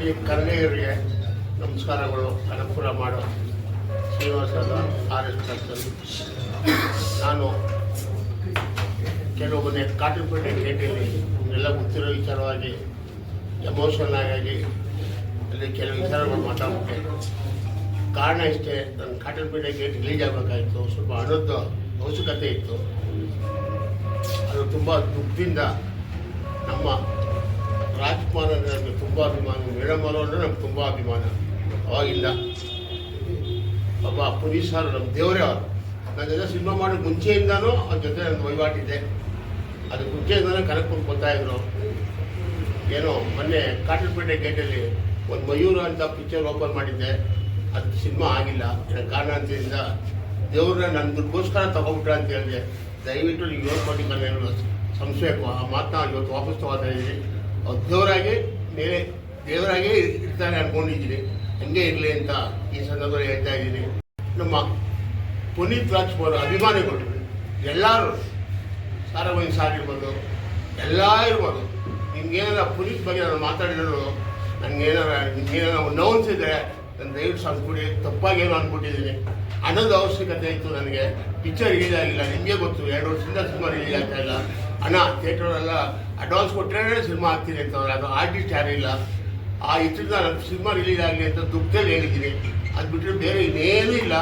ಈ ಕನ್ನಡಿಗರಿಗೆ ನಮಸ್ಕಾರಗಳು. ಕನಕಪುರ ಮಾಡೋ ಶ್ರೀನಿವಾಸದ RS ಸರ್ಕಲ್. ನಾನು ಕೆಲವು ಮನೆ ಕಾಟನ್ಪೇಟೆ ಗೇಟಲ್ಲಿ ಎಲ್ಲ ಗೊತ್ತಿರೋ ವಿಚಾರವಾಗಿ ಎಮೋಷನಲ್ ಆಗಿ ಅಲ್ಲಿ ಕೆಲವು ವಿಚಾರಗಳು ಮಾತಾಡ್ಬಿಟ್ಟೆ. ಕಾರಣ ಇಷ್ಟೇ, ನನ್ನ ಕಾಟನ್ಪೇಟೆ ಗೇಟ್ ರಿಲೀಸ್ ಆಗಬೇಕಾಯಿತು. ಸ್ವಲ್ಪ ಹಣದ ಅವಶ್ಯಕತೆ ಇತ್ತು. ಅದು ತುಂಬ ದುಃಖದಿಂದ ನಮ್ಮ ರಾಜ್ಕುಮಾರ್ ಅಂದರೆ ನಮಗೆ ತುಂಬ ಅಭಿಮಾನ, ಮೇಡಮ್ ಅವರು ಅಂದರೆ ನಮ್ಗೆ ತುಂಬ ಅಭಿಮಾನ. ಅವಾಗಿಂದ ಒಬ್ಬ ಪುನೀತ್ ಸರ್ ನಮ್ಮ ದೇವರೇ ಅವರು. ನನ್ನ ಜೊತೆ ಸಿನಿಮಾ ಮಾಡೋಕ್ಕೆ ಮುಂಚೆಯಿಂದನೂ ಅವ್ರ ಜೊತೆ ನನ್ನ ವಹಿವಾಟಿದೆ. ಅದು ಮುಂಚೆಯಿಂದನೇ ಕನಕಪುರಕ್ಕೆ ಬರ್ತಾಯಿದ್ರು. ಏನೋ ಮೊನ್ನೆ ಕಾಟನ್ಪೇಟೆ ಗೇಟಲ್ಲಿ ಒಂದು ಮಯೂರ ಅಂತ ಪಿಕ್ಚರ್ ಓಪನ್ ಮಾಡಿದ್ದೆ. ಅದು ಸಿನಿಮಾ ಆಗಿಲ್ಲ. ಕಾರಣಾಂತರದಿಂದ ದೇವ್ರನ್ನ ನನ್ನ ದುಡ್ಗೋಸ್ಕರ ತಗೊಂಡ್ಬಿಟ್ರೆ ಅಂತ ಹೇಳಿದೆ. ದಯವಿಟ್ಟು ನೀವು 7 ಕೋಟಿ ಕನ್ನಡ ಸಂಶಯಕ್ಕೂ ಆ ಮಾತನ್ನ ಇವತ್ತು ವಾಪಸ್ ತಗೋತಾ ಇದ್ದೀನಿ. ಅವ್ರು ದೇವರಾಗೇ ಇರ್ತಾರೆ ಅಂದ್ಕೊಂಡಿದ್ದೀನಿ. ಹಂಗೆ ಇರಲಿ ಅಂತ ಈ ಸಂದರ್ಭದಲ್ಲಿ ಹೇಳ್ತಾ ಇದ್ದೀನಿ. ನಮ್ಮ ಪುನೀತ್ ರಾಜ್ಕುಮಾರ್ ಅಭಿಮಾನಿಗಳು ಎಲ್ಲರೂ, ಸಾರವಹಿನ ಸಾಗಿರ್ಬೋದು, ಎಲ್ಲ ಇರ್ಬೋದು. ನಿಮ್ಗೇನಾರ ಪುನೀತ್ ಬಗ್ಗೆ ನಾನು ಮಾತಾಡಿದ್ರು ನಿಮ್ಗೇನಾರ ನೋವು ಅನಿಸಿದ್ರೆ ನನ್ನ ದಯವಿಟ್ಟು ಸಂಸ್ಕೃತಿ ತಪ್ಪಾಗೇನೋ ಅಂದ್ಬಿಟ್ಟಿದ್ದೀನಿ. ಹಣದ ಅವಶ್ಯಕತೆ ಇತ್ತು ನನಗೆ. ಪಿಕ್ಚರ್ ರಿಲೀಸ್ ಆಗಿಲ್ಲ, ನಿಮಗೆ ಗೊತ್ತು. 2 ವರ್ಷದಿಂದ ಸಿನಿಮಾ ರಿಲೀಸ್ ಆಗ್ತಾ ಇಲ್ಲ. ಹಣ ಥಿಯೇಟ್ರೆಲ್ಲ ಅಡ್ವಾನ್ಸ್ ಕೊಟ್ಟರೆ ಸಿನಿಮಾ ಆಗ್ತೀನಿ ಅಂತವ್ರೆ. ಅದು ಆರ್ಟಿಸ್ಟ್ ಯಾರೂ ಇಲ್ಲ. ಆ ಇದರಿಂದ ನನ್ನ ಸಿನಿಮಾ ರಿಲೀಸ್ ಆಗಲಿ ಅಂತ ದುಃಖದಲ್ಲಿ ಹೇಳಿದ್ದೀನಿ. ಅದು ಬಿಟ್ಟರೆ ಬೇರೆ ಇನ್ನೇನೂ ಇಲ್ಲ.